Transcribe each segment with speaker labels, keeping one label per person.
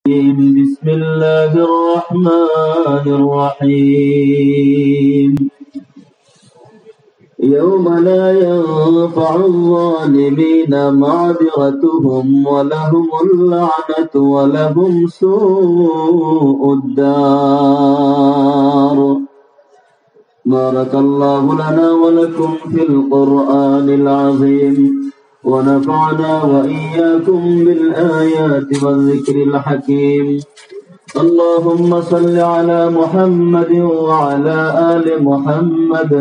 Speaker 1: بسم الله الرحمن الرحيم يوم لا ينفع الظالمين معذرتهم ولهم اللعنة ولهم سوء الدار بارك الله لنا ولكم في القرآن العظيم ونفعنا وإياكم بالآيات والذكر الحكيم اللهم صل على محمد وعلى آل محمد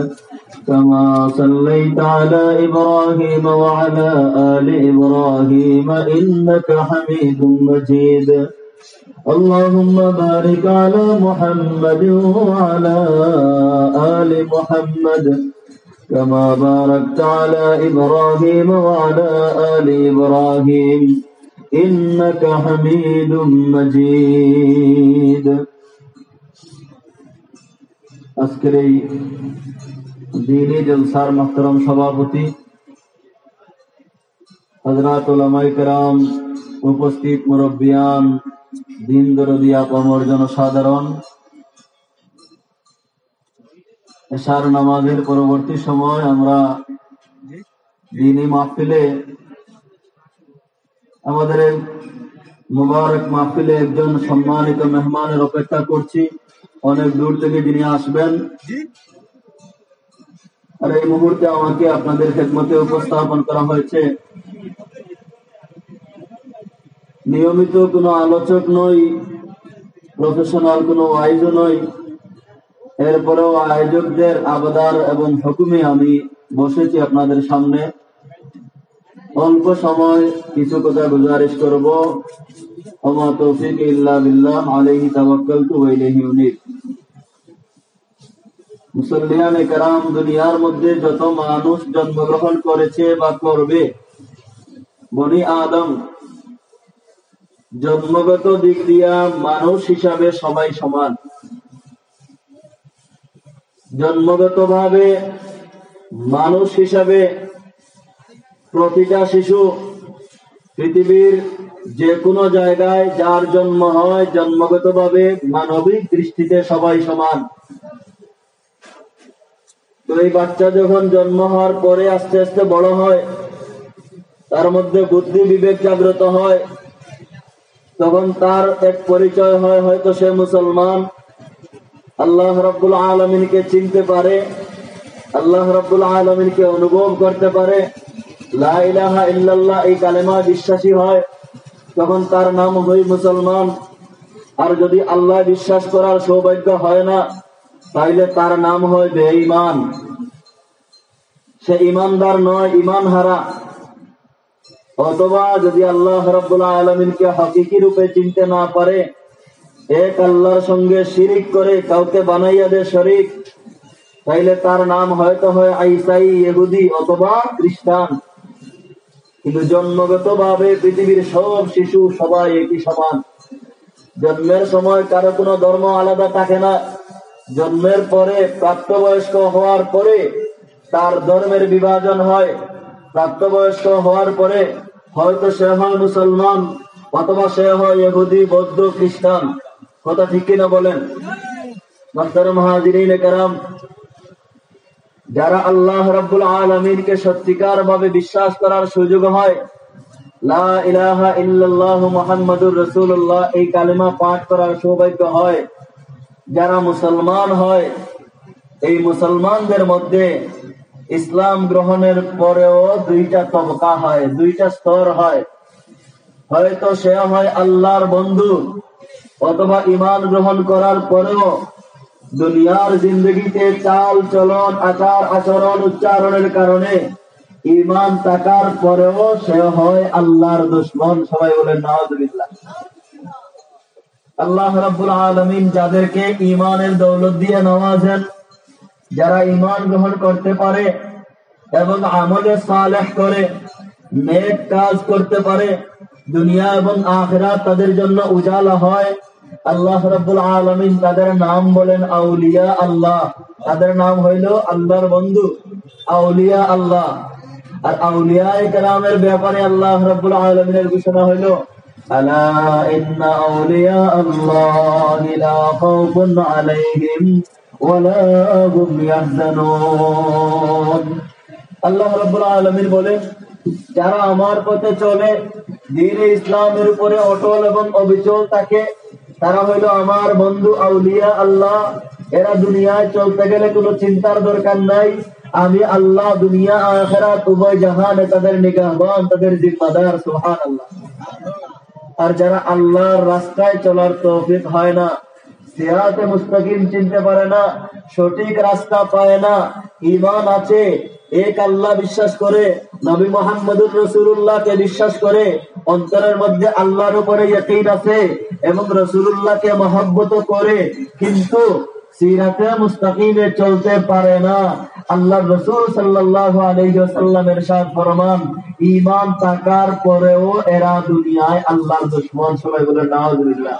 Speaker 1: كما صليت على إبراهيم وعلى آل إبراهيم إنك حميد مجيد اللهم بارك على محمد وعلى آل محمد كما باركت على إبراهيم وعلى آل إبراهيم إنك حميد مجيد আজকের এই দ্বীনি জলসার মুহতারাম সভাপতি হযরত উলামায়ে কেরাম, উপস্থিত মুরব্বিয়ান, দিন দরদি আপামর জনসাধারণ, এশার নামাজের পরবর্তী সময় আমরা দ্বীনি মাহফিলে আমাদের মুবারক মাহফিলে একজন সম্মানিত মেহমানের অপেক্ষা করছি। অনেক দূর থেকে যিনি আসবেন, আর এই মুহূর্তে আমাকে আপনাদের খেদমতে উপস্থাপন করা হয়েছে। নিয়মিত কোনো আলোচক নই, প্রফেশনাল কোনো ওয়াইজও নই, এরপরেও আয়োজকদের আবদার এবং হুকুমে আমি বসেছি আপনাদের সামনে। অল্প সময় কিছু কথা গুজারিশ করব। ওমা তৌফিক ইল্লা বিল্লাহ, আলাইহি তাওয়াক্কালতু ওয়া ইলাইহি উনীব। মুসল্লিয়ানে কেরাম, দুনিয়ার মধ্যে যত মানুষ জন্মগ্রহণ করেছে বা করবে, বনি আদম জন্মগত দিক দিয়া মানুষ হিসাবে সবাই সমান। জন্মগত ভাবে মানুষ হিসাবে প্রতিটা শিশু পৃথিবীর যে কোনো জায়গায় যার জন্ম হয়, জন্মগত ভাবে মানবিক দৃষ্টিতে সবাই সমান। তো এই বাচ্চা যখন জন্ম হওয়ার পরে আস্তে আস্তে বড় হয়, তার মধ্যে বুদ্ধি বিবেক জাগ্রত হয়, তখন তার এক পরিচয় হয়, হয়তো সে মুসলমান। আল্লাহ রাব্বুল আলামিনকে চিনতে পারে, আল্লাহ রাব্বুল আলামিনকে অনুভব করতে পারে, লা ইলাহা ইল্লাল্লাহ এই কালেমা বিশ্বাসী হয়, তখন তার নাম হয় মুসলমান। আর যদি আল্লাহ বিশ্বাস করার সৌভাগ্য হয় না, তাইলে তার নাম হয় বেঈমান। সে ইমানদার নয়, ইমান হারা। অথবা যদি আল্লাহ রাব্বুল আলামিনকে হাকিকি রূপে চিনতে না পারে, এক আল্লাহর সঙ্গে শিরিক করে কাউকে বানাইয়া দেয় শরীক, তাইলে তার নাম হয়তো হয় ঈসাই, ইহুদি অথবা খ্রিস্টান। কিন্তু জন্মগত ভাবে পৃথিবীর সব শিশু সবাই একই সমান। জন্মের সময় কারো কোনো ধর্ম আলাদা থাকে না। জন্মের পরে প্রাপ্তবয়স্ক হওয়ার পরে তার ধর্মের বিভাজন হয়। প্রাপ্তবয়স্ক হওয়ার পরে হয়তো সে হয় মুসলমান, অথবা সে হয় ইহুদি, বৌদ্ধ, খ্রিস্টান। কথা ঠিক কিনা বলেন? মুহতারাম হাজিরিনে কেরাম, যারা আল্লাহ রাব্বুল আলামিনকে সত্যিকার ভাবে বিশ্বাস করার সুযোগ হয়, লা ইলাহা ইল্লাল্লাহ মুহাম্মাদুর রাসূলুল্লাহ এই কালেমা পাঠ করার সৌভাগ্য হয়, যারা মুসলমান হয়, এই মুসলমানদের মধ্যে ইসলাম গ্রহণের পরেও দুইটা তবকা হয়, দুইটা স্তর হয়। হয়তো সে হয় আল্লাহর বন্ধু, অথবা ঈমান গ্রহণ করার পরেও দুনিয়ার জিন্দগিতে চাল চলন, আচার আচরণ, উচ্চারণের কারণে ঈমান থাকার পরেও সে হয় আল্লাহর দুশমন। সবাই বলেন নাউযুবিল্লাহ। আল্লাহ রাব্বুল আলামিন যাদেরকে ঈমানের দৌলত দিয়ে নওয়াজেন, যারা ঈমান গ্রহণ করতে পারে এবং আমলে সালেহ করে, নেক কাজ করতে পারে, দুনিয়া এবং আখিরাত তাদের জন্য উজালা হয়, আল্লাহ রাব্বুল আলামিন তাদের নাম বলেন আউলিয়া আল্লাহ। তাদের নাম হইল আল্লাহর বন্ধু, আউলিয়া আল্লাহ। আর আউলিয়ায়ে কেরামের ব্যাপারে আল্লাহ রাব্বুল আলামিনের ঘোষণা হইল আলা ইন্না আউলিয়া আল্লাহি লা খাউফুন আলাইহিম ওয়া লা হুম ইয়াহজানুন। আল্লাহ রাব্বুল আলামিন বলেন, যারা আমার পথে চলে, দ্বীন-এ ইসলামের উপরে অটল এবং অবিচল থাকে, তারা হইল আমার বন্ধু আউলিয়া আল্লাহ। এরা দুনিয়ায় চলতে গেলে কোনো চিন্তার দরকার নাই। আমি আল্লাহ দুনিয়া আখিরাত উভয় জাহানে তাদের নিগাহবান, তাদের জিম্মাদার। সুবহানাল্লাহ। আর যারা আল্লাহর রাস্তায় চলার তৌফিক হয় না, সিরাতে মুস্তাকিম চিনতে পারে না, সঠিক রাস্তা পায় না, ঈমান আছে, এক আল্লাহ বিশ্বাস করে, নবী মুহাম্মদুর রাসূলুল্লাহকে বিশ্বাস করে, অন্তরের মধ্যে আল্লাহর উপরে ইয়াকিন আছে এবং রাসূলুল্লাহকে মহব্বত করে, কিন্তু সিরাতে মুস্তাকিমে চলতে পারে না। আল্লাহর রাসূল সাল্লাল্লাহু আলাইহি ওয়াসাল্লাম ইরশাদ ফরমান, ঈমান থাকার পরেও এরা দুনিয়ায় আল্লাহর দুশমন। সবাই বলে নাউযুবিল্লাহ।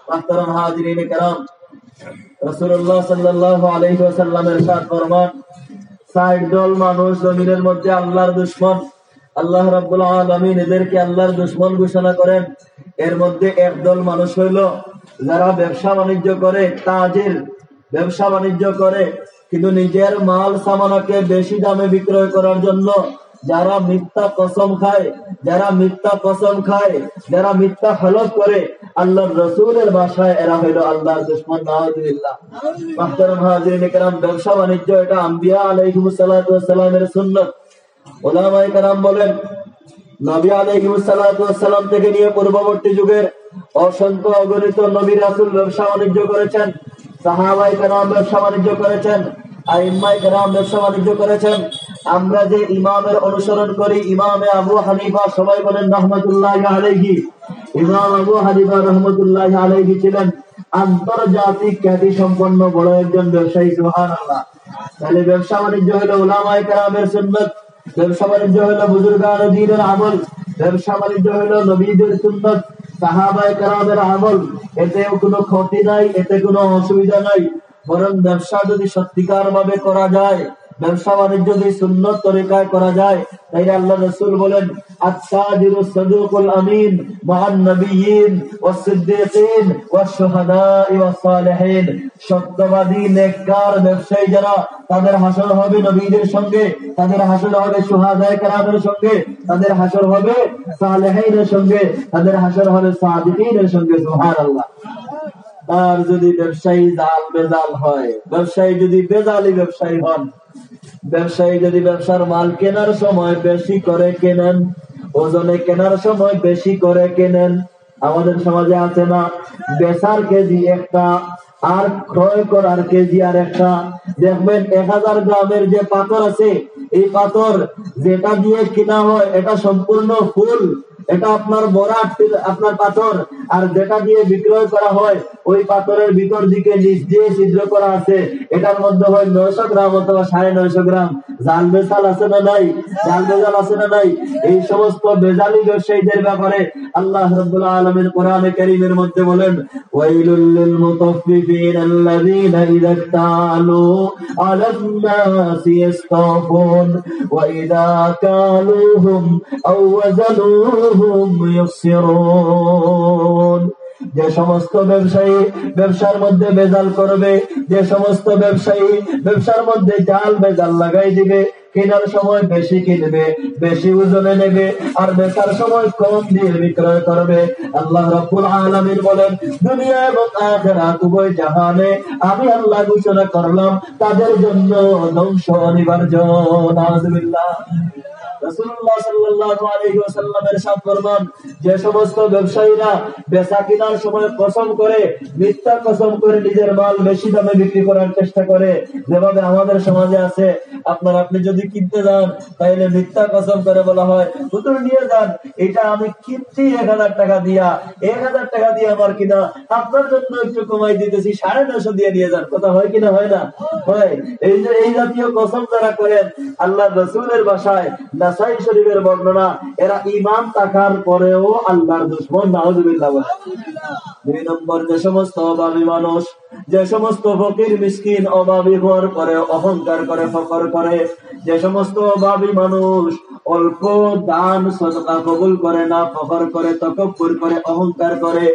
Speaker 1: মুহতারাম হাজিরিন کرام, রাসূলুল্লাহ সাল্লাল্লাহু আলাইহি ওয়াসাল্লাম ইরশাদ ফরমান, ৬০ দল মানুষ জমিনের মধ্যে আল্লাহর দুশমন। আল্লাহ রাব্বুল আলামিন এদেরকে আল্লাহর দুশমন ঘোষণা করেন। এর মধ্যে একদল মানুষ হইল যারা ব্যবসা বাণিজ্য করে, তাজির, ব্যবসা বাণিজ্য করে, কিন্তু নিজের মাল সামানাকে বেশি দামে বিক্রয় করার জন্য যারা মিথ্যা কসম খায়, যারা মিথ্যা কসম খায়, যারা মিথ্যা হলফ করে, আল্লাহর রাসূলের ভাষায় এরা হইল আল্লাহর দুশমন। নাউযুবিল্লাহ। মুহতারাম হাজিরিন کرام, ব্যবসা বাণিজ্য এটা আম্বিয়া আলাইহিমুস সালাতু ওয়াস সালামের সুন্নাত। উলামায়ে কেরাম বলেন, নবী আলাইহিমুস সালাতু ওয়াস সালাম থেকে নিয়ে পূর্ববর্তী যুগের অসংখ্য অগণিত নবী রাসূল ব্যবসা বাণিজ্য করেছেন, সাহাবায়ে কেরাম ব্যবসা বাণিজ্য করেছেন, আইম্মায়ে কেরাম ব্যবসা বাণিজ্য করেছেন। আমরা যে ইমামের অনুসরণ করি, ইমামে আবু হানিফা, সবাই বলেন রাহমাতুল্লাহি আলাইহি। ইমাম আবু হানিফা রাহমাতুল্লাহি আলাইহি ছিলেন আন্তর্জাতিক খ্যাতি সম্পন্ন বড় একজন ব্যবসায়ী। সুবহানাল্লাহ। তাহলে ব্যবসা বাণিজ্য হলো উলামায়ে কেরামের সুন্নাত, ব্যবসা বাণিজ্য হলো বুজুর্গানে দ্বীনের আমল, ব্যবসা বাণিজ্য হলো নবীদের সুন্নাত, সাহাবায়ে কেরামের আমল। এতে কোনো ক্ষতি নাই, এতে কোনো অসুবিধা নাই। বরং ব্যবসা যদি সত্যিকার ভাবে করা যায়, ব্যবসা বাণিজ্য যদি সুন্নত তরিকায় করা যায়, তাইলে আল্লাহ রাসূল বলেন, আত-তাজিরুস সাদুকুল আমিন মা'আন নাবিয়্যিন ওয়াস সিদ্দীকিন ওয়াস শুহাদা'i ওয়াস সালিহিন। সত্যবাদী নেককার ব্যবসায়ী যারা, তাদের হাসর হবে নবীদের সঙ্গে, তাদের হাসর হবে শুহাদায়ে কেরামের সঙ্গে, তাদের হাসর হবে সালেহিনের সঙ্গে, তাদের হাসর হবে সাদিকিনের সঙ্গে। সুবহানাল্লাহ। আর যদি ব্যবসায়ী জাল বেজাল হয়, ব্যবসায়ী যদি বেজালি ব্যবসায়ী হন, ব্যবসায়ী যদি ব্যবসার মাল কেনার সময় বেশি করে কেনেন, ওজনে কেনার সময় বেশি করে কেনেন, আমাদের সমাজে আছে না, বেচার কেজি একটা আর ক্রয় করার কেজি আর একটা। দেখবেন 1000 গ্রামের যে পাথর আছে, এই পাথর যেটা দিয়ে কিনা হয় এটা সম্পূর্ণ ফুল, এটা আপনার বড়া, আপনার পাথর, আর যেটা দিয়ে বিক্রয় করা হয় ওই পাথরের ভিতর দিকে নিচ দিয়ে ছিদ্র করা আছে, এটার মধ্যে হয় 900 গ্রাম অথবা 950 গ্রাম। জাল বেজাল আছে না নাই? জাল বেজাল আছে না নাই? এই সমস্ত বেজালি ব্যবসায়ীদের ব্যাপারে আল্লাহ রাব্বুল আলামিন কোরআনে কারীমের মধ্যে বলেন, ওয়াইলুল লিল মুতাফফিফিন আল্লাযীনা ইযা তালু আলান নাসি ইস্তাফুন ওয়া ইযা কালুহুম আও ওয়াজানুহুম ইউসিরুন। যে সমস্ত ব্যবসায়ী ব্যবসার মধ্যে বেজাল করবে, যে সমস্ত ব্যবসায়ী ব্যবসার মধ্যে জাল বেজাল লাগাই দিবে, কেনার সময় বেশি কিনবে, বেশি ওজনে নেবে, আর বেচার সময় কম দিয়ে বিক্রয় করবে, আল্লাহ রাব্বুল আলামিন বলেন, দুনিয়া এবং আখিরাত উভয় জাহানে আমি আল্লাহ ঘোষণা করলাম তাদের জন্য ধ্বংস অনিবার্য। নাউযুবিল্লাহ। রাসূলুল্লাহ সাল্লাল্লাহু আলাইহি ওয়াসাল্লাম ইরশাদ ফরমান, যে সমস্ত ব্যবসায়ীরা বেচা কেনার সময় কসম করে, মিথ্যা কসম করে নিজের মাল বেশি দামে বিক্রি করার চেষ্টা করে, যেভাবে আমাদের সমাজে আছে, আপনি যদি কিনতে যান তাহলে মিথ্যা কসম করে বলা হয়, হুজুর নিয়ে যান, এটা আমি কিনছি 1000 টাকা দিয়া, 1000 টাকা দিয়ে আমার কিনা, আপনার জন্য একটু কমাই দিতেছি, 950 দিয়ে নিয়ে যান। কথা হয় কিনা হয় না? হয়। এই যে এই জাতীয় কসম যারা করেন, আল্লাহর রাসূলের ভাষায় নাসাই শরীফের বর্ণনা, এরা ঈমান থাকার পরেও আল্লাহর দুশমন। নাউযুবিল্লাহ। 2 নম্বর, যে সমস্ত অভাবী মানুষ, যে সমস্ত ফকির মিসকিন অভাবী হওয়ার পরে অহংকার করে, ফখর করে, যে সমস্ত অভাবী মানুষ অল্প দান সদকা কবুল করে না, ফখর করে, তকব্বুর করে, অহংকার করে।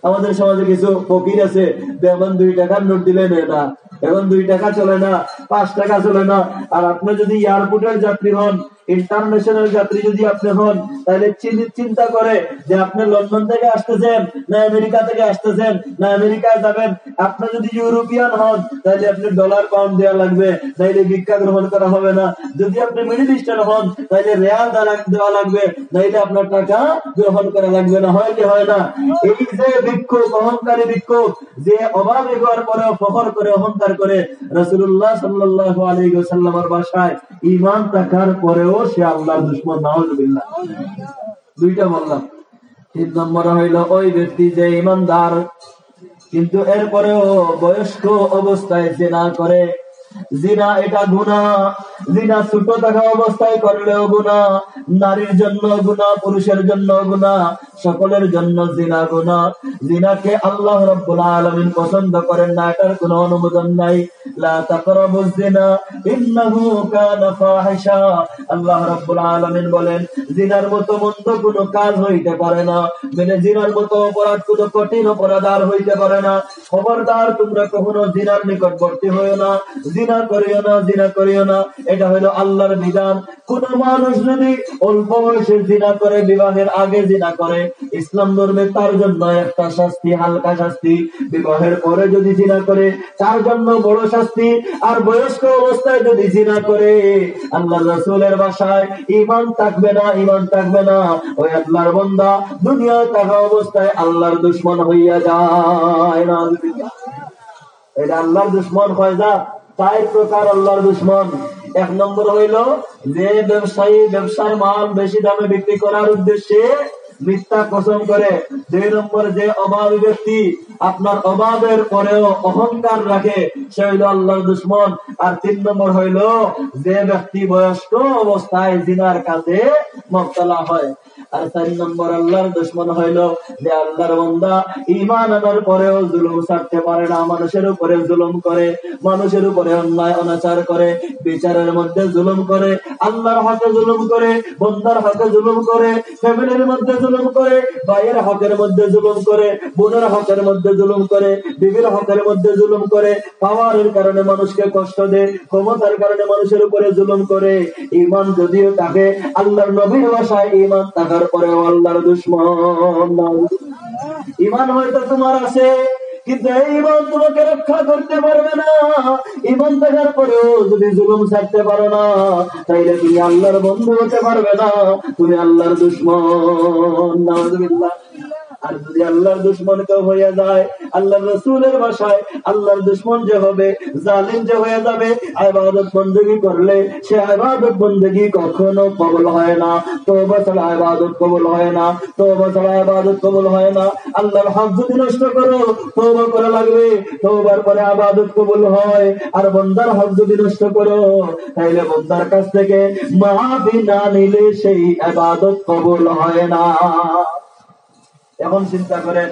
Speaker 1: আমাদের সমাজে কিছু ফকির আছে, এখন 2 টাকার নোট দিলে নেয় না, এখন 2 টাকা চলে না, 5 টাকা চলে না। আর আপনি যদি এয়ারপোর্টের যাত্রী হন, ইন্টারন্যাশনাল যাত্রী যদি আপনি হন, তাহলে চিন্তা করে যে আপনি লন্ডন থেকে আসতেছেন না আমেরিকা থেকে আসতেছেন, না আমেরিকায় যাবেন। আপনি যদি ইউরোপিয়ান হন, তাহলে আপনি ডলার পাউন্ড দেওয়া লাগবে, তাইলে ভিক্ষা গ্রহণ করা হবে না। যদি আপনি মিডল ইস্টার্ন হন, তাহলে রিয়াল দেওয়া লাগবে, নাইলে আপনার টাকা গ্রহণ করা লাগবে না। হয় কি হয় না? এই যে ভিক্ষুক, অহংকারী ভিক্ষুক, যে অভাবে হওয়ার পরেও ফখর করে, অহংকার করে, রাসূলুল্লাহ সাল্লাল্লাহু আলাইহি ওয়াসাল্লামের ভাষায় ঈমান থাকার পরেও সে আল্লাহর দুশমন। নাউযুবিল্লাহ। 2টা বললাম। 3 নম্বর হইল ওই ব্যক্তি যে ঈমানদার কিন্তু এরপরেও বয়স্ক অবস্থায় জিনা করে। জিনা এটা গুনাহ। জিনা ছোট থাকা অবস্থায় করলেও গুনাহ, নারীর জন্য গুনাহ, পুরুষের জন্য গুনাহ, সকলের জন্য জিনা গুনাহ। জিনাকে আল্লাহ রাব্বুল আলামিন পছন্দ করেন না, এটার কোনো অনুমোদন নাই। লা তাকরাবুজ জিনা ইন্নাহু কানা ফাহিশা। আল্লাহ রাব্বুল আলামিন বলেন, জিনার মতো মন্দ কোনো কাজ হইতে পারে না, মানে জিনার মতো অপরাধ কোনো কঠিন অপরাধ আর হইতে পারে না। খবরদার, তোমরা কখনো জিনার নিকটবর্তী হইও না, জিনা করিও না, জিনা করিও না। এটা হলো আল্লাহর বিধান। কোন মানুষ যদি অল্প বয়সে জিনা করে, বিবাহের আগে জিনা করে, ইসলাম ধর্মে তার জন্য একটা শাস্তি, হালকা শাস্তি। বিবাহের পরে যদি জিনা করে, তার জন্য বড় শাস্তি। আর বয়স্ক অবস্থায় যদি জিনা করে, আল্লাহর রাসূলের ভাষায় ঈমান থাকবে না, ঈমান থাকবে না। ওই আল্লাহর বান্দা দুনিয়ায় থাকা অবস্থায় আল্লাহর দুশমন হইয়া যায়। না, এটা আল্লাহর দুশমন হয়ে যায়। 4 প্রকার আল্লাহর দুশমন। 1 নম্বর হইল যে ব্যবসায়ী ব্যবসার মাল বেশি দামে বিক্রি করার উদ্দেশ্যে মিথ্যা কসম করে। 2 নম্বর যে অভাবী ব্যক্তি আপনার অভাবের পরেও অহংকার রাখে, সে হইল আল্লাহর দুশমন। আর 3 নম্বর হইল যে ব্যক্তি বয়স্ক অবস্থায় জিনার কাছে মুবতলা হয়। আর 4 নম্বর আল্লাহর দুশমন হইল যে আল্লাহর বান্দা ঈমান আনার পরেও জুলুম ছাড়তে পারে না, মানুষের উপরে জুলুম করে, মানুষের উপরে অন্যায় অনাচার করে, বিচারের মধ্যে জুলুম করে, আল্লাহর হকে জুলুম করে, বান্দার হকে জুলুম করে, ফ্যামিলির মধ্যে জুলুম করে, ভাইয়ের হকের মধ্যে জুলুম করে, বোনের হকের মধ্যে জুলুম করে, বিবির হকের মধ্যে জুলুম করে, পাওয়ারের কারণে মানুষকে কষ্ট দেয়, ক্ষমতার কারণে মানুষের উপরে জুলুম করে। ঈমান যদিও থাকে, আল্লাহর নবীর ভাষায় ঈমান থাকার পরেও আল্লাহর দুশমন। ঈমান হয়তো তোমার আছে, কিন্তু এই ঈমান তোমাকে রক্ষা করতে পারবে না। ঈমান থাকার পরেও যদি জুলুম ছাড়তে পারো না, তাইলে তুমি আল্লাহর বন্ধু হতে পারবে না, তুমি আল্লাহর দুশমন। নাউযুবিল্লাহ। আর যদি আল্লাহর দুশমন কেউ হয়ে যায়, আল্লাহর রাসূলের ভাষায় আল্লাহর দুশমন যে হবে, জালিম যে হয়ে যাবে, ইবাদত বندگی করলে সে ইবাদত বندگی কখনো কবুল হয় না। তওবা ছাড়া ইবাদত কবুল হয় না, তওবা ছাড়া ইবাদত কবুল হয় না। আল্লাহর হক যদি নষ্ট করো, তওবা করা লাগবে, তওবার পরে ইবাদত কবুল হয়। আর বান্দার হক যদি নষ্ট করো, তাহলে বান্দার কাছ থেকে মাফি না নিলে সেই ইবাদত কবুল হয় না। এখন চিন্তা করেন,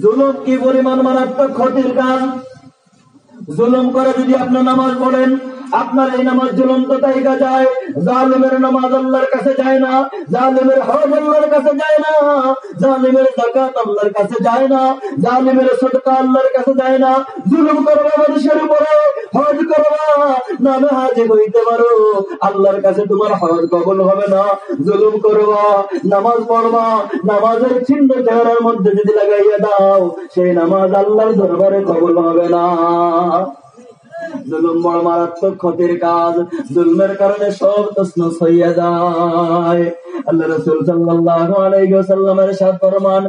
Speaker 1: জুলুম কি পরিমাণ মারাত্মক ক্ষতির কাজ। জুলুম করে যদি আপনি নামাজ পড়েন, আপনার এই নামাজ ঝুলন্ত জায়গা যায়। জালিমের নামাজ আল্লাহর কাছে যায় না, জালিমের হজ আল্লাহর কাছে যায় না, জালিমের যাকাত আল্লাহর কাছে যায় না, জালিমের সদকা আল্লাহর কাছে যায় না। জুলুম করবা মানুষের উপরে, হজ করবা, নামে হাজির হইতে পারো, আল্লাহর কাছে তোমার হজ কবুল হবে না। জুলুম করবা, নামাজ পড়বা, নামাজের চিহ্ন চেহারার মধ্যে যদি লাগাইয়া দাও, সেই নামাজ আল্লাহর দরবারে কবুল হবে না। জুলুম বড় মারাত্মক ক্ষতির কাজ। জুলমের কারণে সব তছনছ হইয়া যায়। আল্লাহ রাসূল সাল্লাল্লাহু আলাইহি ওয়াসাল্লামের ইরশাদ ফরমান,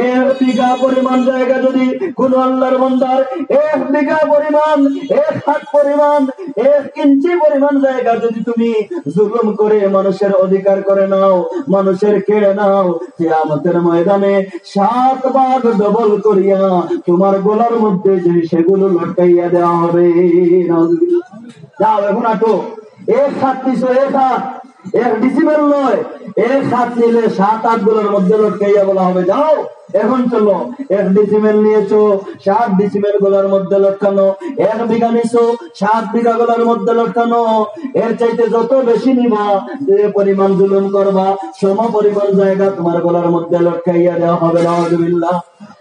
Speaker 1: 1 বিঘা পরিমাণ জায়গা যদি কোন আল্লাহর বান্দার 1 বিঘা পরিমাণ, 1 হাত পরিমাণ, 1 ইঞ্চি পরিমাণ জায়গা যদি তুমি জুলুম করে মানুষের অধিকার করে নাও, মানুষের কেড়ে নাও, কিয়ামতের ময়দানে 7 ভাগ ডবল করিয়া তোমার গলার মধ্যে যে সেগুলো লটকাইয়া দেওয়া হবে। যাও এখন আটো, 1 হাত নিছো, 1 হাত, 1 ডিসিমেল নয়, 1 হাত নিলে 7-8 গুলোর মধ্যে লটকাইয়া বলা হবে যাও এখন চলো 1 ডিসিমেল নিয়েছো 7 ডিসিমেল গোলার মধ্যে লটকানো, 1 বিঘা নিছো 7 বিঘা গোলার মধ্যে লটকানো। এর চাইতে যত বেশি নিবা যে পরিমাণ জুলুম করবা সম পরিমাণ জায়গা তোমার গলার মধ্যে লটকাইয়া দেওয়া হবে। নাউযুবিল্লাহ।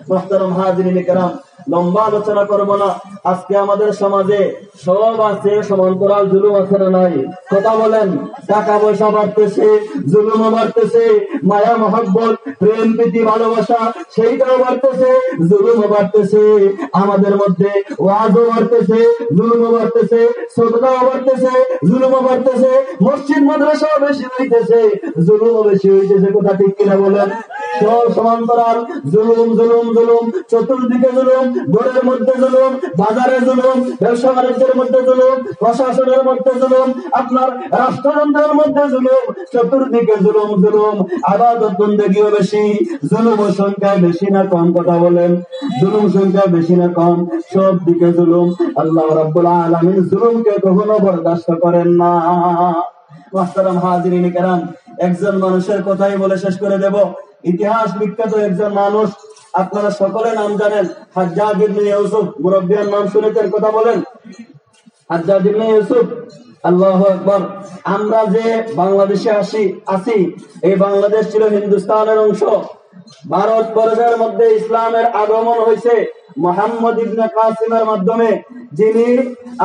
Speaker 1: মুহতারাম হাজিরিন কিরাম, লম্বা আলোচনা করবো না। আজকে আমাদের সমাজে সব আছে, সমান্তরাল জুলুম আছে না নাই? কথা বলেন। টাকা পয়সা বাড়তেছে, জুলুমও বাড়তেছে, মায়া মহব্বত প্রেম প্রীতি ভালোবাসা সেইটাও বাড়তেছে, জুলুমও বাড়তেছে। আমাদের মধ্যে ওয়াজও বাড়তেছে, জুলুমও বাড়তেছে, সদকাও বাড়তেছে, জুলুমও বাড়তেছে, মসজিদ মাদ্রাসাও বেশি হইতেছে, জুলুমও বেশি হইতেছে। কথা ঠিক কিনা বলেন? সব সমান্তরাল জুলুম জুলুম জুলুম, চতুর্দিকে জুলুম, ঘরের মধ্যে জুলুম, বাজারে জুলুম, ব্যবসা বাণিজ্যের মধ্যে জুলুম, প্রশাসনের মধ্যে জুলুম, আপনার রাষ্ট্রযন্ত্রের মধ্যে জুলুম, চতুর্দিকে জুলুম জুলুম। ইবাদত বন্দেগীও বেশি, জুলুম সংখ্যায় বেশি না কম? কথা বলেন। জুলুম সংখ্যা বেশি না কম? সব দিকে জুলুম। আল্লাহ রাব্বুল আলামিন জুলুমকে কখনো বরদাস্ত করেন না। মুহতারাম হাজিরিন কিরাম, একজন মানুষের কথাই বলে শেষ করে দেব। ইতিহাস বিখ্যাত একজন মানুষ, আপনারা সকলে নাম জানেন, হাজ্জাজ ইবনে ইউসুফ। মুরব্বিয়ান নাম শুনেছেন? কথা বলেন। হাজ্জাজ ইবনে ইউসুফ। আল্লাহু আকবার। আমরা যে বাংলাদেশে আছি, এই বাংলাদেশ ছিল হিন্দুস্তানের অংশ। ভারতবর্ষের মধ্যে ইসলামের আগমন হয়েছে মুহাম্মদ ইবনে কাসিমের মাধ্যমে, যিনি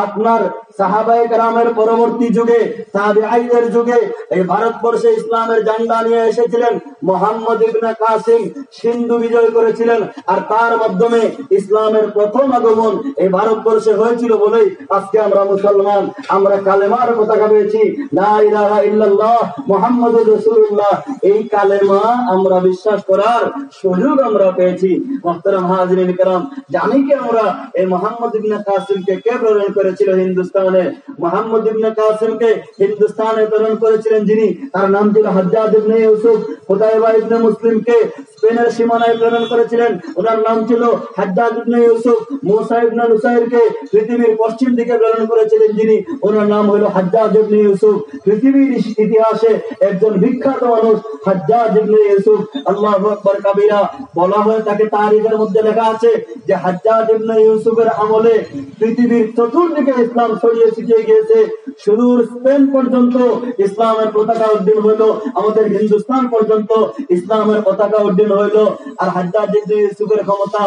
Speaker 1: আপনার সাহাবায়ে কেরামের পরবর্তী যুগে, তাবিঈদের যুগে এই ভারতবর্ষে ইসলামের ঝান্ডা নিয়ে এসেছিলেন। মুহাম্মদ ইবনে কাসিম সিন্ধু বিজয় করেছিলেন, আর তার মাধ্যমে ইসলামের প্রথম আগমন এই ভারতবর্ষে হয়েছিল বলেই আজকে আমরা মুসলমান। আমরা কালেমার পতাকা পেয়েছি, লা ইলাহা ইল্লাল্লাহ মুহাম্মাদুর রাসূলুল্লাহ। এই কালেমা আমরা বিশ্বাস করার সুযোগ আমরা পেয়েছি। মুহতারাম হাজিরিন কিরাম, জানি কি আমরা এই মুহাম্মদ ইবনে কাসিমকে কে প্রেরণ করেছিল হিন্দুস্তানে? মুহাম্মদ ইবনে কাসিমকে হিন্দুস্তানে প্রেরণ করেছিলেন যিনি, তার নাম ছিল হাজ্জাজ ইবনে ইউসুফ। কুতাইবা ইবনে মুসলিমকে স্পেনের সীমানায় প্রেরণ করেছিলেন, ওনার নাম ছিল হাজ্জাজ ইবনে ইউসুফ। মুসা ইবনে নুসাইরকে পৃথিবীর পশ্চিম দিকে প্রেরণ করেছিলেন যিনি, ওনার নাম হলো হাজ্জাজ ইবনে ইউসুফ। পৃথিবীর ইতিহাসে একজন বিখ্যাত মানুষ হাজ্জাজ ইবনে ইউসুফ। আল্লাহু আকবার কাবীরা। বলা হয়, তাকে তারিখের মধ্যে লেখা আছে যে হাজ্জাজ ইবনে ইউসুফের আমলে পৃথিবীর চতুর্দিকে ইসলাম ছড়িয়ে ছিটিয়ে গিয়েছে। সুদূর স্পেন পর্যন্ত ইসলামের পতাকা উড্ডীন হইলো, আমাদের হিন্দুস্তান পর্যন্ত ইসলামের পতাকা উড্ডীন হইলো। আর হাজ্জাজ ইবনে ইউসুফের ক্ষমতা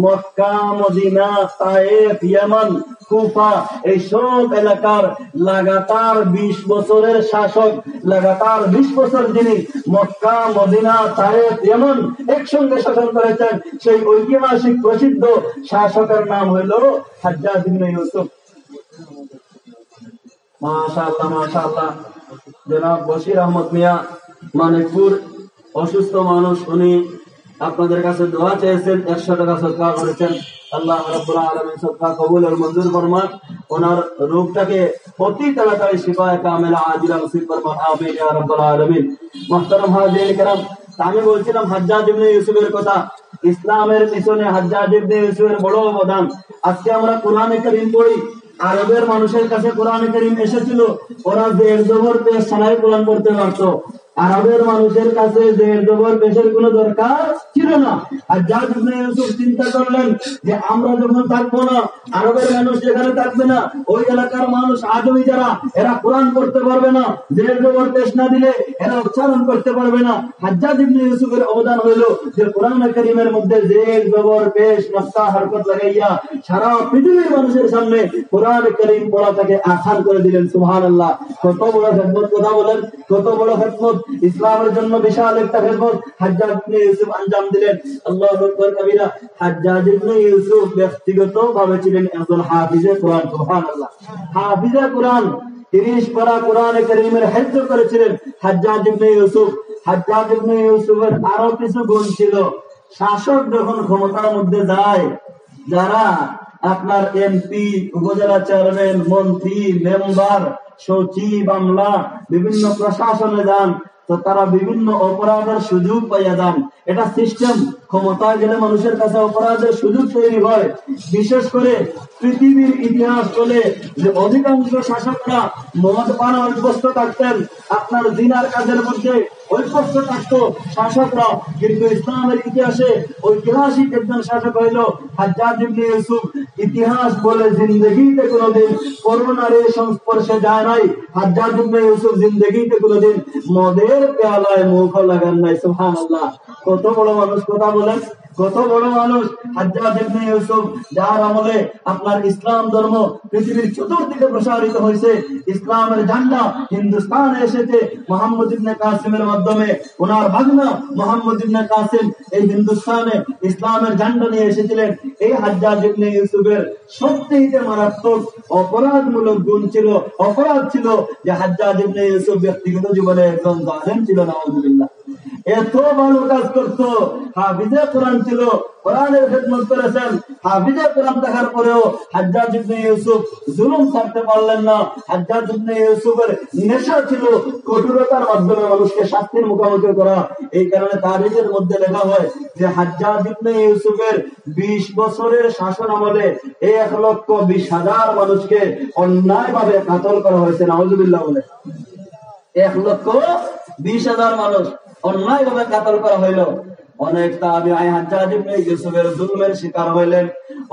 Speaker 1: মক্কা, মদিনা, তায়েফ, ইয়ামান, কুফা এই সব এলাকার লাগাতার 20 বছরের শাসক, লাগাতার 20 বছর যিনি মক্কা, মদিনা, তায়েফ, ইয়ামান একসঙ্গে শাসন করেছেন, সেই ঐতিহাসিক প্রসিদ্ধ শাসকের নাম হলো হাজ্জাজ ইবনে ইউসুফ। মাশাআল্লাহ মাশাআল্লাহ। জনাব বশির আহমদ মিয়া, মানিকপুর, অসুস্থ মানুষ, উনি আপনাদের কাছে দোয়া চেয়েছেন, 100 টাকা সদকা করেছেন। আল্লাহ রাব্বুল আলামিন সদকা কবুল আর মঞ্জুর ফরমান। ওনার রোগটাকে অতি তাড়াতাড়ি শিফায়ে কামিলা আজিলা নসিব ফরমান। আমিন ইয়া রাব্বুল আলামিন। মুহতারাম হাজিরিন কিরাম, আমি বলছিলাম হাজ্জাজ ইবনে ইউসুফের কথা। ইসলামের পিছনে হাজ্জাজ ইবনে ইউসুফের বড় অবদান। আজকে আমরা কোরআনে কারীম পড়ি, আরবের মানুষের কাছে কোরআনে কারীম এসেছিল, ওরা জের জবর পেশ ছাড়াই কোরআন পড়তে পারতো। আরবের মানুষের কাছে জের জবর পেশের কোনো দরকার ছিল না। হাজ্জাজ ইবনে ইউসুফ চিন্তা করলেন যে আমরা যখন থাকবো না, আরবের মানুষ যেখানে থাকবে না, ওই এলাকার মানুষ আজমি যারা, এরা কোরআন পড়তে পারবে না, জের জবর পেশ না দিলে এরা উচ্চারণ করতে পারবে না। হাজ্জাজ ইবনে ইউসুফের অবদান হলো যে কোরআনে কারীমের মধ্যে জের জবর পেশ নকতা হরকত লাগাইয়া সারা পৃথিবীর মানুষের সামনে কোরআনে কারীম পড়াটাকে আসান করে দিলেন। সুবহানাল্লাহ। কত বড় খেদমত! কথা বলেন, কত বড় খেদমত! ইসলামের জন্য বিশাল একটা খেদমত হাজ্জাজ ইবনে ইউসুফ আঞ্জাম দিলেন। আল্লাহু আকবার কাবীরা। হাজ্জাজ ইবনে ইউসুফ ব্যক্তিগতভাবে ছিলেন একজন হাফিজে কোরআন। সুবহানাল্লাহ। হাফিজে কোরআন, 30 পারা কোরআনে কারীমের হিফজ করেছিলেন হাজ্জাজ ইবনে ইউসুফ। হাজ্জাজ ইবনে ইউসুফের আরো কিছু গুণ ছিল। শাসক যখন ক্ষমতার মধ্যে যায়, যারা আপনার এমপি, উপজেলা চেয়ারম্যান, মন্ত্রী, মেম্বার, সচিব, আমলা, বিভিন্ন প্রশাসনে যান, তো তারা বিভিন্ন অপরাধের সুযোগ পাইয়া যান। এটা সিস্টেম, ক্ষমতায় গেলে মানুষের কাছে অপরাধের সুযোগ তৈরি হয়। বিশেষ করে পৃথিবীর ইতিহাস বলে যে অধিকাংশ শাসকরা মদ পান অভ্যস্ত থাকতেন, আপনার জিনার কাজের মধ্যে অভ্যস্ত থাকতো শাসকরা। কিন্তু ইসলামের ইতিহাসে ঐতিহাসিক একজন শাসক হইল হাজ্জাজ ইবনে ইউসুফ। ইতিহাস বলে জিন্দগিতে কোনোদিন করোনার এই সংস্পর্শে যায় নাই। হাজ্জাজ ইবনে ইউসুফ জিন্দগিতে কোনোদিন মদের পেয়ালায় মুখ লাগান নাই। সুবহানাল্লাহ। কত বড় মানুষ, কথা বলেন, কত বড় মানুষ হাজ্জাজ ইবনে ইউসুফ, যার আমলে আপনার ইসলাম ধর্ম পৃথিবীর চতুর্দিকে প্রসারিত হয়েছে। ইসলামের ঝান্ডা হিন্দুস্তানে এসেছে মুহাম্মদ ইবনে কাসিমের মাধ্যমে। ওনার ভাগনা মুহাম্মদ ইবনে কাসিম এই হিন্দুস্তানে ইসলামের ঝান্ডা নিয়ে এসেছিলেন। এই হাজ্জাজ ইবনে ইউসুফের সবচেয়ে মারাত্মক অপরাধমূলক গুণ ছিল, অপরাধ ছিল যে হাজ্জাজ ইবনে ইউসুফ ব্যক্তিগত জীবনে একজন জালেম ছিল। নাউযুবিল্লাহ। এত ভালো কাজ করতো, হাফিজে কোরআন ছিল, কোরআনের খেদমত করেছেন। হাফিজে কোরআন থাকার পরেও হাজ্জাজ ইবনে ইউসুফ জুলুম ছাড়তে পারলেন না। হাজ্জাজ ইবনে ইউসুফের নেশা ছিল কঠোরতার মাধ্যমে মানুষকে শাস্তির মুখোমুখি করা। এই কারণে তারিখের মধ্যে লেখা হয় যে হাজ্জাজ ইবনে ইউসুফের 20 বছরের শাসন আমলে 1,20,000 মানুষকে অন্যায়ভাবে কাতল করা হয়েছে। নাউযুবিল্লাহ বলে 1,20,000 মানুষ অন্যায়ভাবে কাতল করা হইল। অনেক তাবিঈ হাজ্জাজ ইবনে ইউসুফের জুলমের শিকার হইলেন।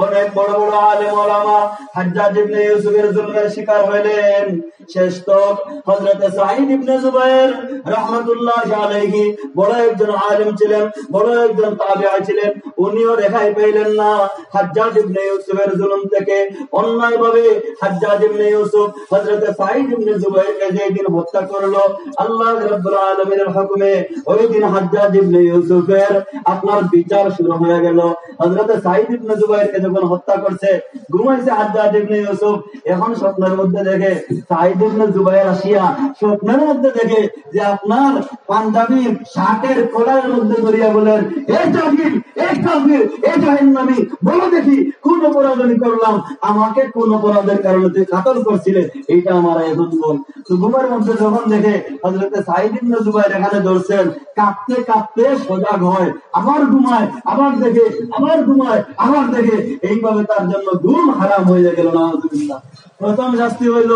Speaker 1: অনেক বড় বড় আলেম ওলামা হাজ্জাজ ইবনে ইউসুফের জুলমের শিকার হইলেন। শেষ তো হযরত সাঈদ ইবনে জুবায়ের রাহমাতুল্লাহি আলাইহি বড় একজন আলেম ছিলেন, বড় একজন তাবিঈ ছিলেন। উনিও রেহাই পাইলেন না হাজ্জাজ ইবনে ইউসুফের জুলম থেকে। অন্যায়ভাবে হাজ্জাজ ইবনে ইউসুফ হযরত সাঈদ ইবনে জুবায়েরকে যেদিন হত্যা করলো, আল্লাহ রাব্বুল আলামিনের হুকুমে ওই দিন হাজ্জাজ ইবনে ইউসুফের আপনার বিচার শুরু হয়ে গেল। হযরত সাঈদ ইবনে জুবায়েরকে যখন হত্যা করছে, ঘুমাইছে হাজ্জাজ ইবনে ইউসুফ। এখন স্বপ্নের মধ্যে দেখে সাঈদ ইবনে জুবায়ের আসিয়া স্বপ্নের মধ্যে দেখে যে আপনার পাঞ্জাবির শার্টের কলারের মধ্যে ধরিয়া বলেন, এই জাহিল, এই কাফির, এই জাহান্নামী, বলো দেখি কোন অপরাধ আমি করলাম, আমাকে কোন অপরাধের কারণে তুই কাতল করছিলে, এইটা আমার এখন বল। তো ঘুমের মধ্যে যখন দেখে হযরত সাঈদ ইবনে জুবায়ের এখানে ধরছেন, কাঁপতে কাঁপতে সজাগ হয়, আবার ঘুমায়, আবার দেখে, আবার ঘুমায়, আবার দেখে। এইভাবে তার জন্য ঘুম হারাম হয়ে গেল। নাউযুবিল্লাহ। প্রথম শাস্তি হইল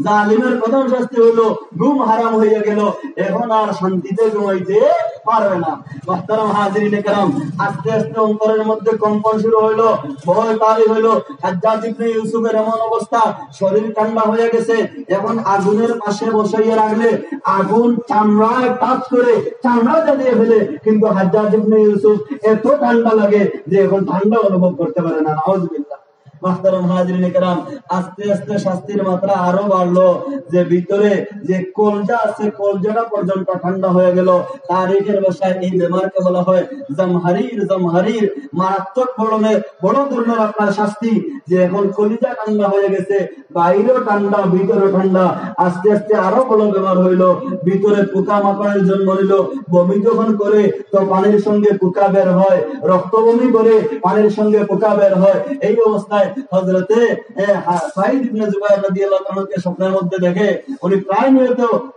Speaker 1: জালিমের, প্রথম শাস্তি হইল ঘুম হারাম হইয়া গেল। এখন আর শান্তিতে ঘুমাইতে পারবে না। মুহতারাম হাজিরিনে কেরাম, আস্তে আস্তে অন্তরের মধ্যে কম্পন শুরু হইল, ভয় তারি হইল। হাজ্জাজ ইবনে ইউসুফের এমন অবস্থা, শরীর ঠান্ডা হয়ে গেছে। এখন আগুনের পাশে বসাইয়া রাখলে আগুন চামড়ায় টাচ করে চামড়া জ্বালিয়ে ফেলে, কিন্তু হাজ্জাজ ইবনে ইউসুফ এত ঠান্ডা লাগে যে এখন ঠান্ডা অনুভব করতে পারে না। নাউযুবিল্লাহ। মুহতারাম হাজিরিনে কেরাম, আস্তে আস্তে শাস্তির মাত্রা আরো বাড়লো, যে ভিতরে যে কলজা আছে কলজাটা পর্যন্ত ঠান্ডা হয়ে গেল। তারিখের ভাষায় এই বেমারকে বলা হয় জামহারির। জামহারির মারাত্মক বড় ধরনের আপনার শাস্তি, যে এখন কলিজা ঠান্ডা হয়ে গেছে, বাইরেও ঠান্ডা, ভিতরে ঠান্ডা। আস্তে আস্তে আরো বড় বেমার হইল, ভিতরে পোকা মাকড়ের জন্ম নিল। বমি যখন করে তো পানির সঙ্গে পোকা বের হয়, রক্ত বমি করে পানির সঙ্গে পোকা বের হয়। এই অবস্থায় হযরতে সাঈদ ইবনে জুবায়ের রাদিয়াল্লাহু আনহুকে স্বপ্নের মধ্যে দেখে, উনি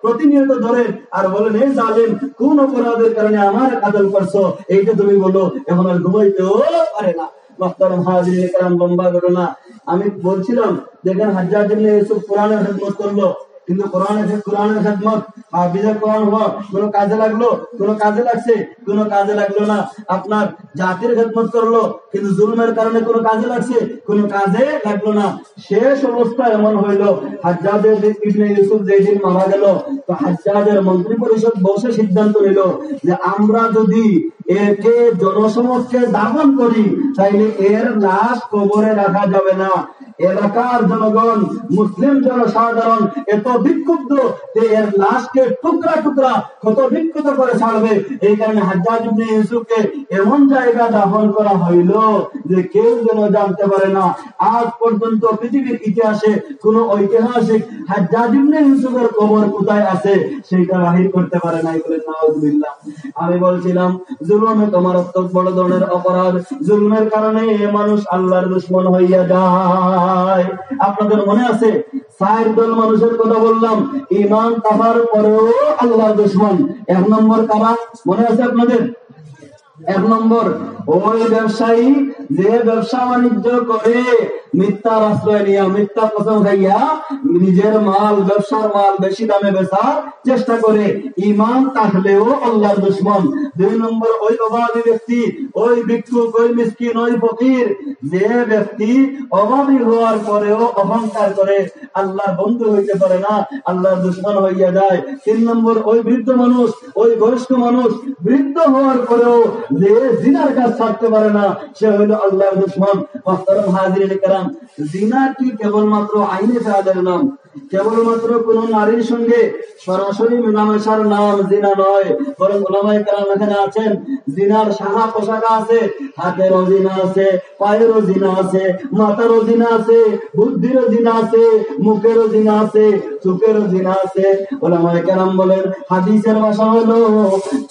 Speaker 1: প্রতিনিয়ত ধরে আর বলেন, হে জালিম, কোন অপরাধের কারণে আমার কাতল করছো, এইটা তুমি বলো। এখন আর ঘুমাইতেও পারে না। মুহতারাম হাজিরিনে কেরাম, লম্বা ঘটনা। আমি বলছিলাম, দেখেন হাজ্জাজ ইবনে ইউসুফ কোরআনের খেদমত করলো, কিন্তু কোরআনের খেদমত হাফিজের কোরআন হওয়া কোনো কাজে লাগলো? কোনো কাজে লাগছে? কোনো কাজে লাগলো না। আপনার জাতির খেদমত করলো, কিন্তু জুলমের কারণে কোনো কাজে লাগছে? কোনো কাজে লাগলো না। শেষ অবস্থা এমন হইল, হাজ্জাজ ইবনে ইউসুফ যেদিন মারা গেল, তো হাজ্জাজের মন্ত্রী পরিষদ বসে সিদ্ধান্ত নিল যে আমরা যদি একে জনসমক্ষে দাফন করি, তাইলে এর লাশ কবরে রাখা যাবে না। এলাকার জনগণ, মুসলিম জনসাধারণ এত বিক্ষুব্ধ যে এর লাশকে টুকরা টুকরা কত বিক্ষুব্ধ করে ছাড়বে। এই কারণে হাজ্জাজ ইবনে ইউসুফকে এমন জায়গা দাফন করা হইল যে কেউ যেন জানতে পারে না। আজ পর্যন্ত পৃথিবীর ইতিহাসে কোন ঐতিহাসিক হাজ্জাজ ইবনে ইউসুফের কবর কোথায় আছে সেইটা বাহির করতে পারে নাই। বলে নাউযুবিল্লাহ। আমি বলছিলাম, জুলুমে তোমার বড় ধরনের অপরাধ। জুলুমের কারণে মানুষ আল্লাহর দুশমন হইয়া যায়। যায়। আপনাদের মনে আছে 4 দল মানুষের কথা বললাম, ঈমান তাহার পরেও আল্লাহর দুশমন। 1 নম্বর কারা মনে আছে আপনাদের? 1 নম্বর ওই ব্যবসায়ী যে ব্যবসা বাণিজ্য করে মিথ্যার আশ্রয় নিয়ে, মিথ্যা কসম খাইয়া নিজের মাল, ব্যবসার মাল বেশি দামে বেচার চেষ্টা করে, ঈমান থাকলেও আল্লাহর দুশমন। 2 নম্বর ওই অভাবী ব্যক্তি, ওই ভিক্ষুক, ওই মিসকিন, ওই ফকির যে ব্যক্তি অভাবী হওয়ার পরেও অহংকার করে, আল্লাহর বন্ধু হইতে পারে না, আল্লাহর দুশমন হইয়া যায়। 3 নম্বর ওই বৃদ্ধ মানুষ, ওই বয়স্ক মানুষ বৃদ্ধ হওয়ার পরেও যে জিনার কাজ ছাড়তে পারে না, সে হইল আল্লাহর দুশমন। মুহতারাম হাজিরিন কেরাম, জিনা কি কেবলমাত্র আইনে ফেরাদের নাম? কেবলমাত্র কোন নারীর সঙ্গে সরাসরি মেলামেশার নাম জিনা নয়, বরং উলামায়ে কেরাম এখানে আছেন, জিনার শাখা পোশাকা আছে। হাতেরও জিনা আছে, পায়েরও জিনা আছে, মাথারও জিনা আছে, বুদ্ধিরও জিনা আছে, মুখেরও জিনা আছে, চোখেরও জিনা আছে। উলামায়ে কেরাম বলেন হাদিসের ভাষা হলো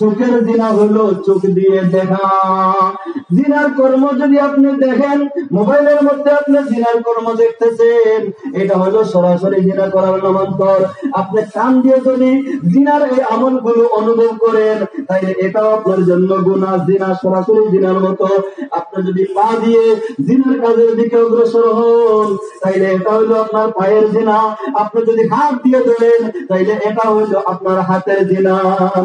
Speaker 1: চোখের জিনা হলো চোখ দিয়ে দেখা। জিনার কর্ম যদি আপনি দেখেন, মোবাইলের মধ্যে আপনি জিনার কর্ম দেখতেছেন, এটা হলো সরাসরি জিনা করার নামান্তর। আপনি কান দিয়ে যদি জিনার এই আমলগুলো অনুভব করেন, তাইলে এটাও আপনার জন্য গুনাহ, জিনা সরাসরি জিনার মতো। আপনি যদি পা দিয়ে জিনার কাজের দিকে অগ্রসর হন, তাইলে এটা হলো আপনার পায়ের জিনা। আপনি যদি হাত দিয়ে ধরেন, তাইলে এটা হলো আপনার হাতের জিনা।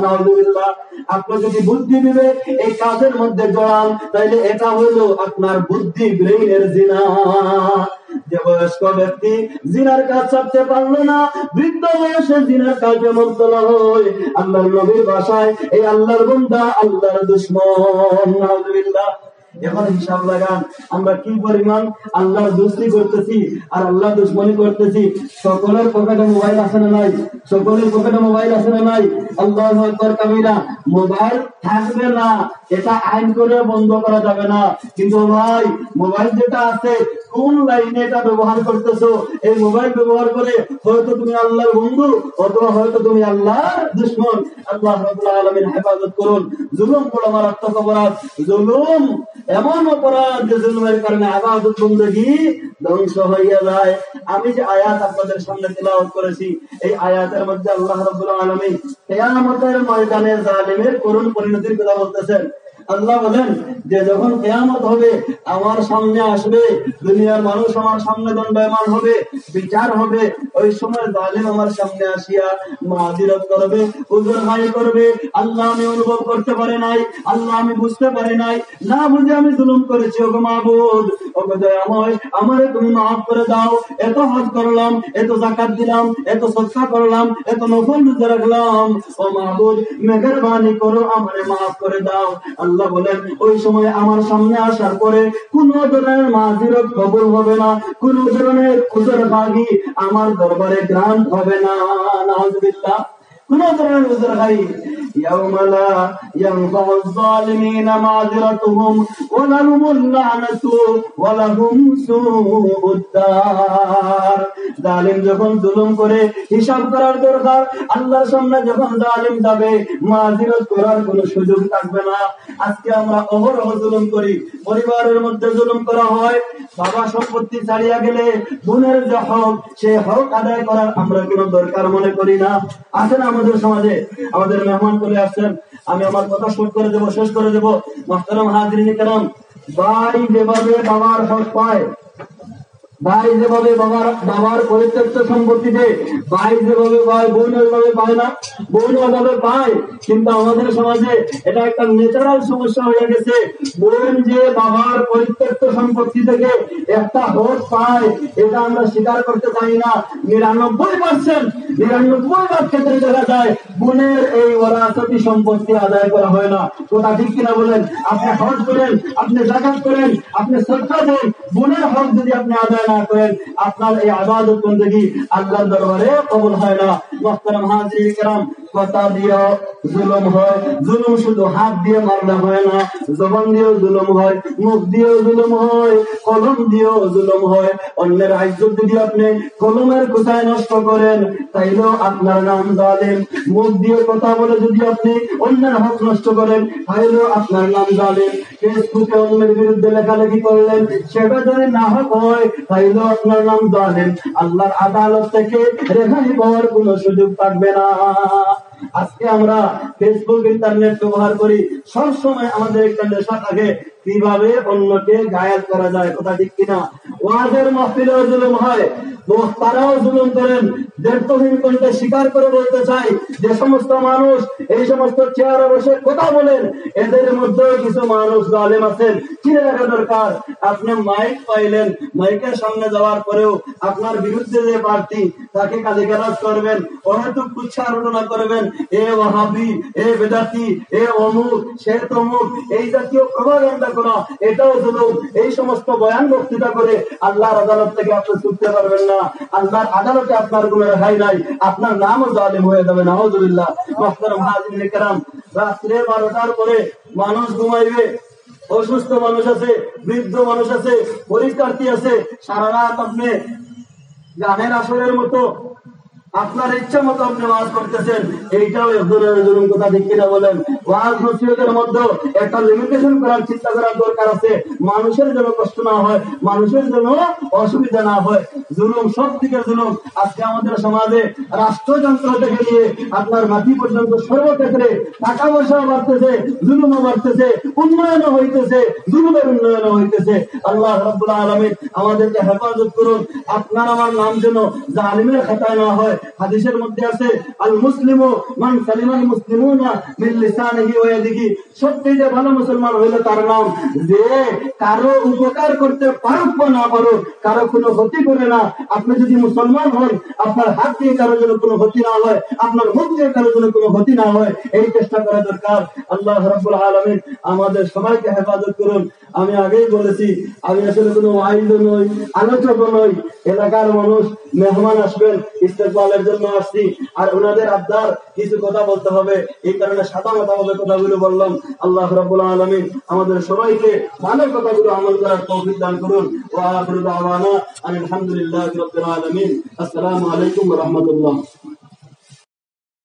Speaker 1: নাউযুবিল্লাহ। আপনি যদি বুদ্ধি বিবেক এই কাজের মধ্যে জড়ান, তাইলে এটা হলো আপনার বুদ্ধি ব্রেইনের জিনা। যে বয়স্ক ব্যক্তি জিনার কাজ ছাড়তে পারলো না, বৃদ্ধ বয়সে জিনার কাজে মুবতলা হয়, আল্লাহর নবীর ভাষায় এই আল্লাহর বান্দা আল্লাহর দুশমন। নাউযুবিল্লাহ। এখন হিসাব লাগান, আমরা কি পরিমাণ আল্লাহর দোস্তি করতেছি আর আল্লাহ দুশমনি করতেছি। সকলের পকেটে মোবাইল আছে না নাই? সকলের পকেটে মোবাইল আছে না নাই? আল্লাহু আকবার কাবীরা। মোবাইল থাকবে না, এটা আইন করে বন্ধ করা যাবে না, কিন্তু ভাই মোবাইল যেটা আছে কোন লাইনে এটা ব্যবহার করতেছো, এই মোবাইল ব্যবহার করে হয়তো তুমি আল্লাহর বন্ধু অথবা হয়তো তুমি আল্লাহর দুশমন। আল্লাহ রাব্বুল আলামিন হেফাজত করুন। জুলুম বড় মারাত্মক অপরাধ। জুলুম এমন অপরাধ যে জুলুমের কারণে ইবাদত বندگی ধ্বংস হয়ে যায়। আমি যে আয়াত আপনাদের সামনে তেলাওয়াত করেছি, এই আয়াতের মধ্যে আল্লাহ রাব্বুল আলামিন কিয়ামতের ময়দানে জালিমের করুণ পরিণতির কথা বলতেছেন। আল্লাহ বলেন যে যখন কিয়ামত হবে, আমার সামনে আসবে, দুনিয়ার মানুষ আমার সামনে দণ্ডায়মান হবে, বিচার হবে, ওই সময় জালিম আমার সামনে আসিয়া মাযিরাত করবে, উযরখানি করবে, আল্লাহ আমি অনুভব করতে পারি নাই, আল্লাহ আমি বুঝতে পারি নাই, না বুঝে আমি জুলুম করেছি, ওগো মাবুদ, ওগো দয়াময়, আমারে তুমি মাফ করে দাও। এত হজ করলাম, এত যাকাত দিলাম, এত সদকা করলাম, এত নফল রোজা রাখলাম, ও মাবুদ মেহেরবানি করো, আমারে মাফ করে দাও। আল্লাহ বলেন ওই সময় আমার সামনে আসার পরে কোন ধরনের মাযিরাত কবুল হবে না, কোন ধরনের উযরখানি আমার দরবারে গ্রান্ট হবে না। নাউযুবিল্লাহ। কোন ধরনের উযরখানি يوم لا ينفع الظالمين معذرتهم ولهم اللعنة ولهم سوء الدار। জালিম যখন জুলুম করে হিসাব করার দরকার, আল্লাহর সামনে যখন জালিম যাবে, মাযিরাত করার কোনো সুযোগ থাকবে না। আজকে আমরা অহরহ জুলুম করি, পরিবারের মধ্যে জুলুম করা হয়, বাবা সম্পত্তি ছাড়িয়া গেলে বোনের যে হক, সে হক আদায় করার আমরা কোনো দরকার মনে করি না। আছে না আমাদের সমাজে? আমাদের মেহমান চলে আসছেন, আমি আমার কথা শেষ করে দেব। মুহতারাম হাজিরিন কেরাম, ভাই যেভাবে বাবার হক পায়, ভাই যেভাবে বাবার পরিত্যক্ত সম্পত্তিতে ভাই যেভাবে পায়, বোন ওইভাবে পায় না, বোন ওইভাবে পায়। কিন্তু আমাদের সমাজে এটা একটা ন্যাচারাল সমস্যা হয়ে গেছে। বোন যে বাবার পরিত্যক্ত সম্পত্তি থেকে একটা হক পায়, এটা আমরা স্বীকার করতে চাই না। 99% ক্ষেত্রে দেখা যায় বোনের এই ওরাসাতি সম্পত্তি আদায় করা হয় না। কথা ঠিক কিনা বলেন? আপনি হজ করেন, আপনি যাকাত করেন, আপনি সদকা দেন, বোনের হক যদি আপনি আদায় না করেন, আপনার এই ইবাদত বندگی আল্লাহর দরবারে কবুল হয় না। মুহতারাম হাজিরিন কিরাম, কথা দিয়ে জুলুম হয়। জুলুম শুধু হাত দিয়ে মারলে হয় না, জবান দিয়েও জুলুম হয়, মুখ দিয়েও জুলুম হয়, কলম দিয়েও জুলুম হয়। অন্যের ইজ্জত যদি আপনি কলমের কোথায় নষ্ট করেন, তাইলেও আপনার নাম জালিম। মুখ দিয়ে কথা বলে যদি আপনি অন্যের হক নষ্ট করেন, তাইলেও আপনার নাম জালিম। ফেসবুকে অন্যের বিরুদ্ধে লেখালেখি করলেন, সেটা যদি না হক হয়, তাই
Speaker 2: চাইলেও আপনার নাম জানেন, আল্লাহর আদালত থেকে রেহাই পাওয়ার কোনো সুযোগ থাকবে না। আজকে আমরা ফেসবুক ইন্টারনেট ব্যবহার করি, সব সময় আমাদের একটা নেশা থাকে কিভাবে অন্যকে ঘায়েল করা যায়, কথা ঠিক কিনা? ওয়াজের মাহফিলেও জুলুম হয়, তারাও জুলুম করেন। দেড়তহীন কণ্ঠে স্বীকার করে বলতে চাই, যে সমস্ত মানুষ এই সমস্ত চেয়ারে বসে কথা বলেন, এদের মধ্যে কিছু মানুষ জালেম আছেন, চিনে রাখা দরকার। আপনি মাইক পাইলেন, মাইকের সামনে যাওয়ার পরেও আপনার বিরুদ্ধে যে প্রার্থী তাকে গালিগালাজ করবেন, অহেতুক কুচ্ছারোচনা করবেন, এ ওয়াহাবি, এ বেদাতি, এ অমুক, সে তমুক, এই জাতীয় প্রভাগান্ডা করা, এটাও জুলুম। এই সমস্ত বয়ান বক্তৃতা করে আল্লাহর আদালত থেকে আপনি ছুটতে পারবেন না। আল্লাহর আদালতে আপনার কোনো রেহাই নাই, আপনার নামও জালিম হয়ে যাবে। নাউজুবিল্লাহ। মুহতারাম হাজিরিন কিরাম, রাত্রে 12টার পরে মানুষ ঘুমাইবে, অসুস্থ মানুষ আছে, বৃদ্ধ মানুষ আছে, পরীক্ষার্থী আছে, সারা রাত আপনি গানের আসরের মতো আপনার ইচ্ছা মতো আপনি ওয়াজ করতেছেন, এইটাও এক ধরনের জুলুম, কথা ঠিক কিনা বলেন? ওয়াজ নসিহতের মধ্যে একটা লিমিটেশন করার চিন্তা করার দরকার আছে, মানুষের যেন কষ্ট না হয়, মানুষের যেন অসুবিধা না হয়। জুলুম সব থেকে জুলুম। আজকে আমাদের সমাজে রাষ্ট্রযন্ত্র থেকে নিয়ে আপনার মাটি পর্যন্ত সর্বক্ষেত্রে টাকা পয়সাও বাড়তেছে, জুলুমও বাড়তেছে, উন্নয়নও হইতেছে, জুলুমের উন্নয়নও হইতেছে। আল্লাহ রাব্বুল আলামিন আমাদেরকে হেফাজত করুন। আপনার আমার নাম যেন জালিমের খাতায় না হয়। হাদিসের মধ্যে আছে, আল মুসলিমু মান সালিমাল মুসলিমুনা মিন লিসানিহি ওয়া ইয়াদিহি, সবচেয়ে ভালো মুসলমান হলো তার নাম যে কারো উপকার করতে পারুক বা না পারুক, কারো কোনো ক্ষতি করে না। আপনি যদি মুসলমান হন, আপনার হাত দিয়ে কারো যেন কোনো ক্ষতি না হয়, আপনার মুখ দিয়ে কারো যেন কোনো ক্ষতি না হয়, এই চেষ্টা করা দরকার। আল্লাহ রাব্বুল আলামিন আমাদের সবাইকে হেফাজত করুন। আমি আগেই বলেছি, আমি আসলে কোনো ওয়াইজ নই, আলোচক নই। এলাকার মানুষ মেহমান আসবেন, ইস্তেকবালের জন্য আসছি, আর ওনাদের আবদার কিছু কথা বলতে হবে, এই কারণে সাদা মাথা ভাবে কথাগুলো বললাম। আল্লাহ রাব্বুল আলামিন আমাদের সবাইকে ভালো কথাগুলো আমল করার তৌফিক দান করুন। ওয়া আখিরু দাওয়ানা আলহামদুলিল্লাহি রাব্বিল আলামিন। আসসালামু আলাইকুম ওয়া রাহমাতুল্লাহ।